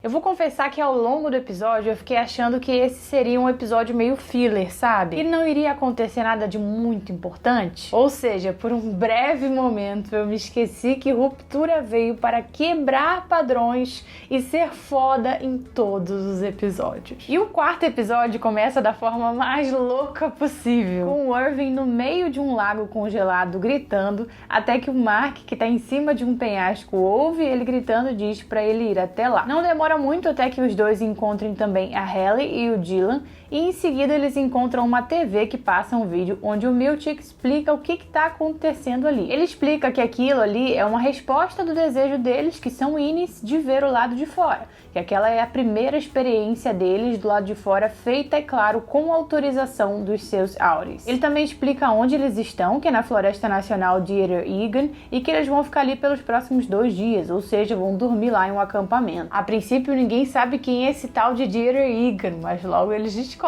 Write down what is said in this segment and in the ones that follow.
Eu vou confessar que ao longo do episódio eu fiquei achando que esse seria um episódio meio filler, sabe? E não iria acontecer nada de muito importante. Ou seja, por um breve momento eu me esqueci que Ruptura veio para quebrar padrões e ser foda em todos os episódios. E o quarto episódio começa da forma mais louca possível, com o Irving no meio de um lago congelado gritando, até que o Mark, que tá em cima de um penhasco, ouve ele gritando e diz pra ele ir até lá. Não demora muito até que os dois encontrem também a Hallie e o Dylan, e em seguida eles encontram uma TV que passa um vídeo onde o Milchick explica o que está acontecendo ali. Ele explica que aquilo ali é uma resposta do desejo deles, que são Innis, de ver o lado de fora, que aquela é a primeira experiência deles do lado de fora, feita, é claro, com autorização dos seus Auris. Ele também explica onde eles estão, que é na Floresta Nacional de Dieter Egan, e que eles vão ficar ali pelos próximos 2 dias, ou seja, vão dormir lá em um acampamento. A princípio ninguém sabe quem é esse tal de Dieter Egan, mas logo eles descobrem.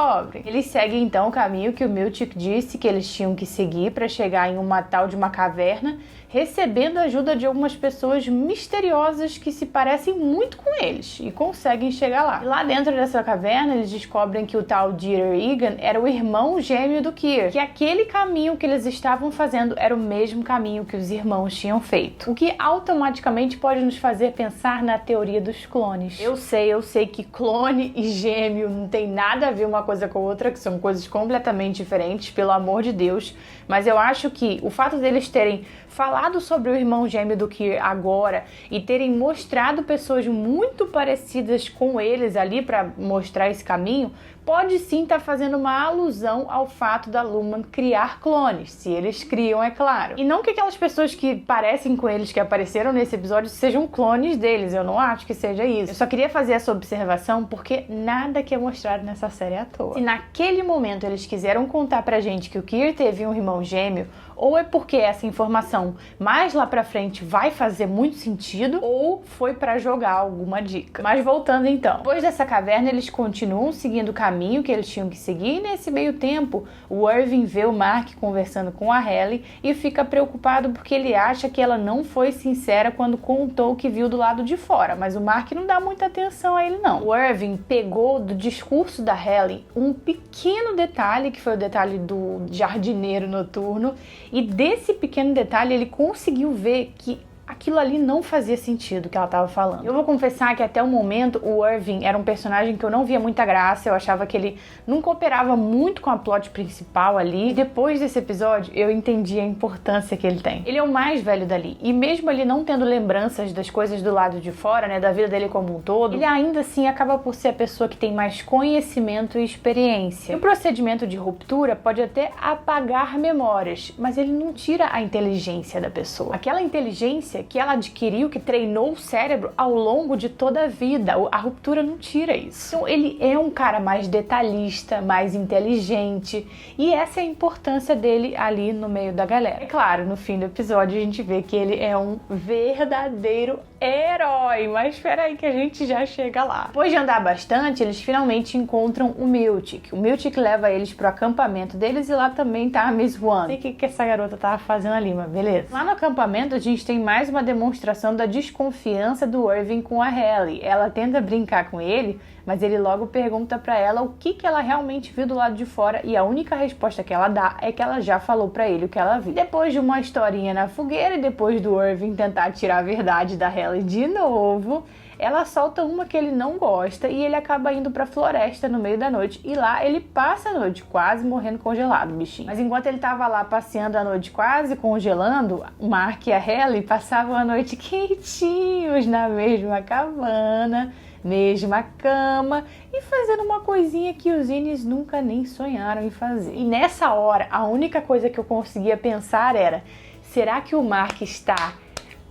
Eles seguem então o caminho que o Milchick disse que eles tinham que seguir para chegar em uma tal de uma caverna, recebendo a ajuda de algumas pessoas misteriosas que se parecem muito com eles e conseguem chegar lá. E lá dentro dessa caverna eles descobrem que o tal Dieter Egan era o irmão gêmeo do Kier, que aquele caminho que eles estavam fazendo era o mesmo caminho que os irmãos tinham feito, o que automaticamente pode nos fazer pensar na teoria dos clones. Eu sei que clone e gêmeo não tem nada a ver uma coisa com a outra, que são coisas completamente diferentes, pelo amor de Deus, mas eu acho que o fato deles terem falado sobre o irmão gêmeo do Kier agora e terem mostrado pessoas muito parecidas com eles ali para mostrar esse caminho, pode sim estar fazendo uma alusão ao fato da Lumen criar clones, se eles criam, é claro. E não que aquelas pessoas que parecem com eles, que apareceram nesse episódio, sejam clones deles, eu não acho que seja isso. Eu só queria fazer essa observação porque nada que é mostrado nessa série é à toa. Se naquele momento eles quiseram contar pra gente que o Kier teve um irmão gêmeo, ou é porque essa informação mais lá pra frente vai fazer muito sentido, ou foi pra jogar alguma dica. Mas voltando então, depois dessa caverna eles continuam seguindo o caminho que eles tinham que seguir, e nesse meio tempo o Irving vê o Mark conversando com a Hallie e fica preocupado porque ele acha que ela não foi sincera quando contou o que viu do lado de fora, mas o Mark não dá muita atenção a ele não. O Irving pegou do discurso da Hallie um pequeno detalhe, que foi o detalhe do jardineiro noturno, e desse pequeno detalhe ele conseguiu ver que aquilo ali não fazia sentido que ela estava falando. Eu vou confessar que até o momento o Irving era um personagem que eu não via muita graça, eu achava que ele não cooperava muito com a plot principal ali. E depois desse episódio eu entendi a importância que ele tem. Ele é o mais velho dali, e mesmo ele não tendo lembranças das coisas do lado de fora, né, da vida dele como um todo, ele ainda assim acaba por ser a pessoa que tem mais conhecimento e experiência. E o procedimento de ruptura pode até apagar memórias, mas ele não tira a inteligência da pessoa. Aquela inteligência que ela adquiriu, que treinou o cérebro ao longo de toda a vida. A ruptura não tira isso. Então ele é um cara mais detalhista, mais inteligente, e essa é a importância dele ali no meio da galera. É claro, no fim do episódio a gente vê que ele é um verdadeiro herói, mas espera aí que a gente já chega lá. Depois de andar bastante, eles finalmente encontram o Milchick. O Milchick leva eles pro acampamento deles e lá também tá a Miss One. Não sei o que essa garota tava fazendo ali, mas beleza. Lá no acampamento a gente tem mais uma demonstração da desconfiança do Irving com a Hallie. Ela tenta brincar com ele, mas ele logo pergunta pra ela o que ela realmente viu do lado de fora, e a única resposta que ela dá é que ela já falou pra ele o que ela viu. Depois de uma historinha na fogueira e depois do Irving tentar tirar a verdade da Hallie de novo, ela solta uma que ele não gosta e ele acaba indo pra floresta no meio da noite, e lá ele passa a noite quase morrendo congelado, bichinho. Mas enquanto ele tava lá passeando a noite quase congelando, o Mark e a Hallie passavam a noite quentinhos na mesma cabana, mesma cama e fazendo uma coisinha que os Innis nunca nem sonharam em fazer. E nessa hora, a única coisa que eu conseguia pensar era: será que o Mark está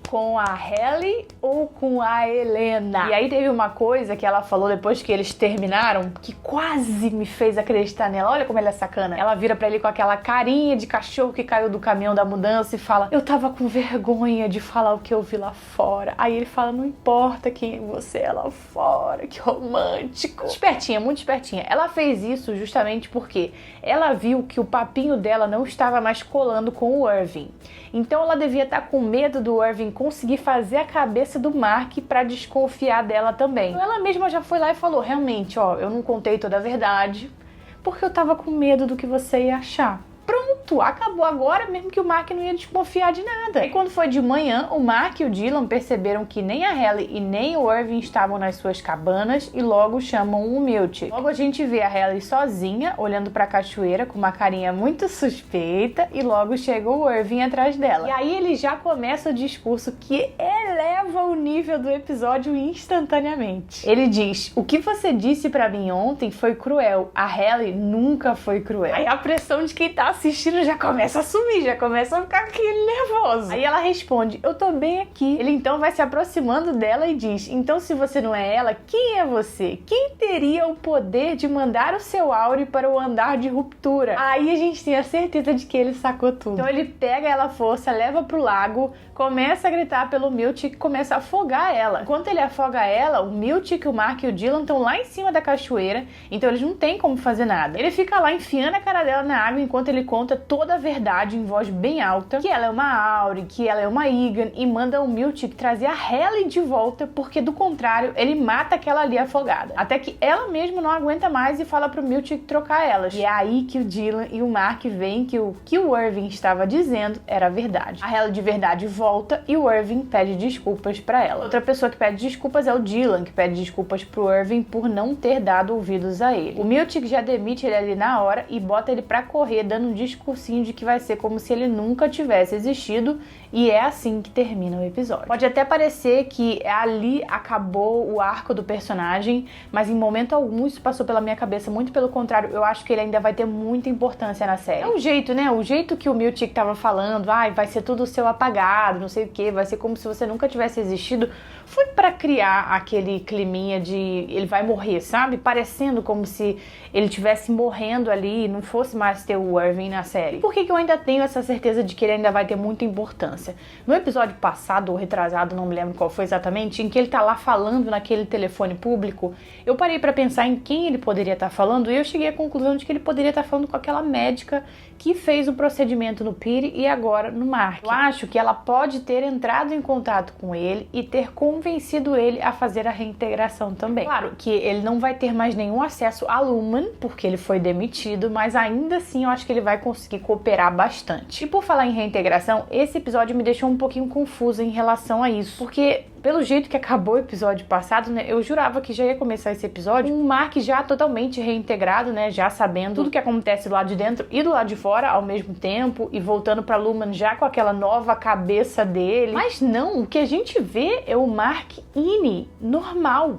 com a Hallie ou com a Helena? E aí teve uma coisa que ela falou depois que eles terminaram que quase me fez acreditar nela. Olha como ela é sacana. Ela vira pra ele com aquela carinha de cachorro que caiu do caminhão da mudança e fala: eu tava com vergonha de falar o que eu vi lá fora. Aí ele fala: não importa quem você é lá fora, que romântico. Espertinha, muito espertinha. Ela fez isso justamente porque ela viu que o papinho dela não estava mais colando com o Irving. Então ela devia estar com medo do Irving conseguir fazer a cabeça do Mark pra desconfiar dela também. Então ela mesma já foi lá e falou, realmente, ó, eu não contei toda a verdade porque eu tava com medo do que você ia achar. Pronto, acabou agora, mesmo que o Mark não ia desconfiar de nada. E quando foi de manhã, o Mark e o Dylan perceberam que nem a Hallie e nem o Irving estavam nas suas cabanas e logo chamam o Miltic. Logo a gente vê a Hallie sozinha, olhando pra cachoeira com uma carinha muito suspeita e logo chega o Irving atrás dela. E aí ele já começa o discurso que eleva o nível do episódio instantaneamente. Ele diz, o que você disse pra mim ontem foi cruel, a Hallie nunca foi cruel. Aí a pressão de quem tá assistindo já começa a subir, já começa a ficar aquele nervoso. Aí ela responde, eu tô bem aqui. Ele então vai se aproximando dela e diz, então se você não é ela, quem é você? Quem teria o poder de mandar o seu Auri para o andar de ruptura? Aí a gente tem a certeza de que ele sacou tudo. Então ele pega ela à força, leva pro lago, começa a gritar pelo Miltic e começa a afogar ela. Enquanto ele afoga ela, o Miltic, o Mark e o Dylan estão lá em cima da cachoeira, então eles não têm como fazer nada. Ele fica lá enfiando a cara dela na água enquanto ele conta toda a verdade em voz bem alta, que ela é uma Auri, que ela é uma Egan, e manda o Miltic trazer a Hallie de volta, porque do contrário, ele mata aquela ali afogada. Até que ela mesma não aguenta mais e fala pro Miltic trocar elas. E é aí que o Dylan e o Mark veem que o Irving estava dizendo era verdade. A Hallie de verdade volta e o Irving pede desculpas pra ela. Outra pessoa que pede desculpas é o Dylan, que pede desculpas pro Irving por não ter dado ouvidos a ele. O Miltic já demite ele ali na hora e bota ele pra correr, dando um discursinho de que vai ser como se ele nunca tivesse existido, e é assim que termina o episódio. Pode até parecer que ali acabou o arco do personagem, mas em momento algum isso passou pela minha cabeça, muito pelo contrário, eu acho que ele ainda vai ter muita importância na série. É o jeito, né? O jeito que o Miltic tava falando, vai ser tudo seu apagado, não sei o que, vai ser como se você nunca tivesse existido, foi pra criar aquele climinha de ele vai morrer, sabe? Parecendo como se ele tivesse morrendo ali e não fosse mais ter o Irving na série. Por que eu ainda tenho essa certeza de que ele ainda vai ter muita importância? No episódio passado ou retrasado, não me lembro qual foi exatamente, em que ele tá lá falando naquele telefone público, eu parei pra pensar em quem ele poderia estar falando e eu cheguei à conclusão de que ele poderia estar falando com aquela médica que fez o procedimento no Piri e agora no Mark. Eu acho que ela pode ter entrado em contato com ele e ter convencido ele a fazer a reintegração também. Claro que ele não vai ter mais nenhum acesso a Lumen, porque ele foi demitido, mas ainda assim eu acho que ele vai conseguir cooperar bastante. E por falar em reintegração, esse episódio me deixou um pouquinho confusa em relação a isso, porque pelo jeito que acabou o episódio passado, né, eu jurava que já ia começar esse episódio com o Mark já totalmente reintegrado, né, já sabendo tudo que acontece do lado de dentro e do lado de fora ao mesmo tempo e voltando pra Lumen já com aquela nova cabeça dele. Mas não, o que a gente vê é o Mark normal.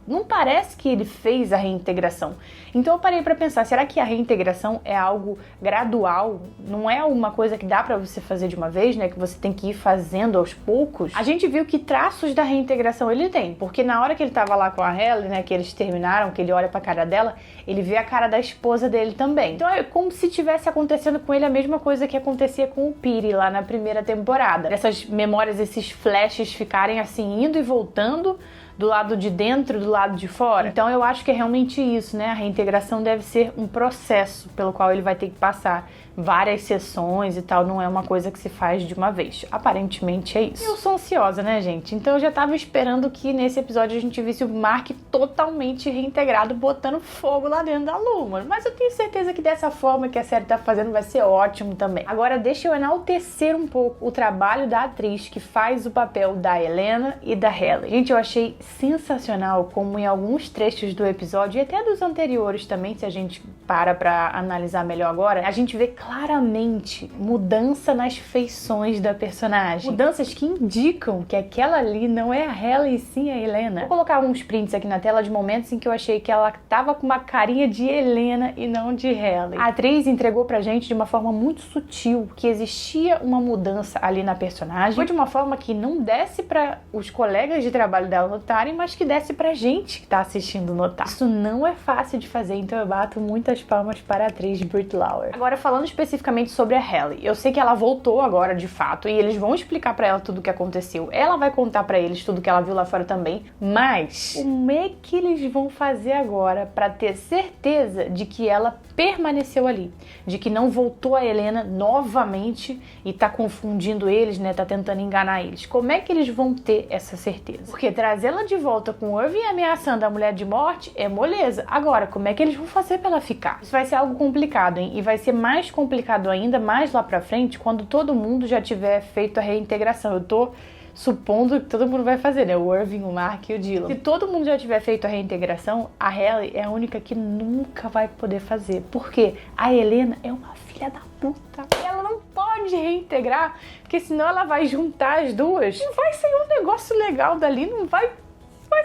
Não parece que ele fez a reintegração. Então eu parei pra pensar, será que a reintegração é algo gradual? Não é uma coisa que dá pra você fazer de uma vez, né? Que você tem que ir fazendo aos poucos? A gente viu que traços da reintegração ele tem, porque na hora que ele tava lá com a Hallie, né? Que eles terminaram, que ele olha pra cara dela, ele vê a cara da esposa dele também. Então é como se tivesse acontecendo com ele a mesma coisa que acontecia com o Piri lá na primeira temporada. Essas memórias, esses flashes ficarem assim, indo e voltando, do lado de dentro, do lado de fora. Então eu acho que é realmente isso, né? A reintegração deve ser um processo pelo qual ele vai ter que passar várias sessões e tal, não é uma coisa que se faz de uma vez. Aparentemente é isso. Eu sou ansiosa, né, gente? Então eu já tava esperando que nesse episódio a gente visse o Mark totalmente reintegrado, botando fogo lá dentro da Lumen. Mas eu tenho certeza que dessa forma que a série tá fazendo vai ser ótimo também. Agora deixa eu enaltecer um pouco o trabalho da atriz que faz o papel da Helena e da Hallie. Gente, eu achei sensacional como em alguns trechos do episódio e até dos anteriores também, se a gente pra analisar melhor agora, a gente vê claramente mudança nas feições da personagem. Mudanças que indicam que aquela ali não é a Hallie e sim a Helena. Vou colocar uns prints aqui na tela de momentos em que eu achei que ela tava com uma carinha de Helena e não de Hallie. A atriz entregou pra gente de uma forma muito sutil que existia uma mudança ali na personagem. Foi de uma forma que não desce pra os colegas de trabalho dela notarem, mas que desce pra gente que tá assistindo notar. Isso não é fácil de fazer, então eu bato muitas palmas para a atriz Britt Lower. Agora, falando especificamente sobre a Halle. Eu sei que ela voltou agora de fato e eles vão explicar pra ela tudo o que aconteceu. Ela vai contar pra eles tudo que ela viu lá fora também, mas como é que eles vão fazer agora pra ter certeza de que ela permaneceu ali, de que não voltou a Helena novamente e tá confundindo eles, né, tá tentando enganar eles? Como é que eles vão ter essa certeza? Porque trazê-la de volta com o Irving ameaçando a mulher de morte é moleza. Agora, como é que eles vão fazer pra ela ficar? Isso vai ser algo complicado, hein? E vai ser mais complicado ainda mais lá pra frente, quando todo mundo já tiver feito a reintegração. Eu tô supondo que todo mundo vai fazer, né? O Irving, o Mark e o Dylan. Se todo mundo já tiver feito a reintegração, a Halle é a única que nunca vai poder fazer. Porque a Helena é uma filha da puta. Ela não pode reintegrar, porque senão ela vai juntar as duas. Não vai sair um negócio legal dali, não vai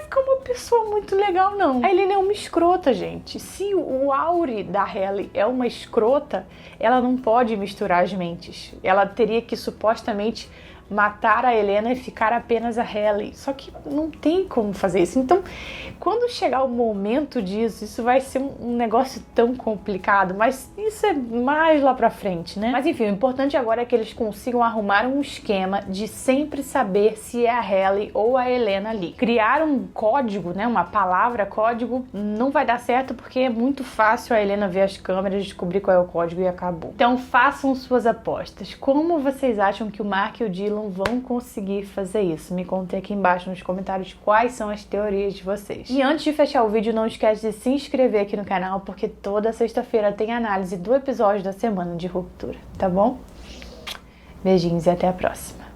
ficar uma pessoa muito legal, não. A Helena é uma escrota, gente. Se o Auri da Halle é uma escrota, ela não pode misturar as mentes. Ela teria que supostamente matar a Helena e ficar apenas a Halle. Só que não tem como fazer isso. Então, quando chegar o momento disso, isso vai ser um negócio tão complicado, mas isso é mais lá pra frente, né? Mas enfim, o importante agora é que eles consigam arrumar um esquema de sempre saber se é a Halle ou a Helena ali. Criar um código, né, uma palavra código, não vai dar certo porque é muito fácil a Helena ver as câmeras, descobrir qual é o código e acabou. Então façam suas apostas. Como vocês acham que o Mark e o Dylan vão conseguir fazer isso? Me contem aqui embaixo nos comentários quais são as teorias de vocês. E antes de fechar o vídeo, não esquece de se inscrever aqui no canal, porque toda sexta-feira tem análise do episódio da semana de Ruptura, tá bom? Beijinhos e até a próxima.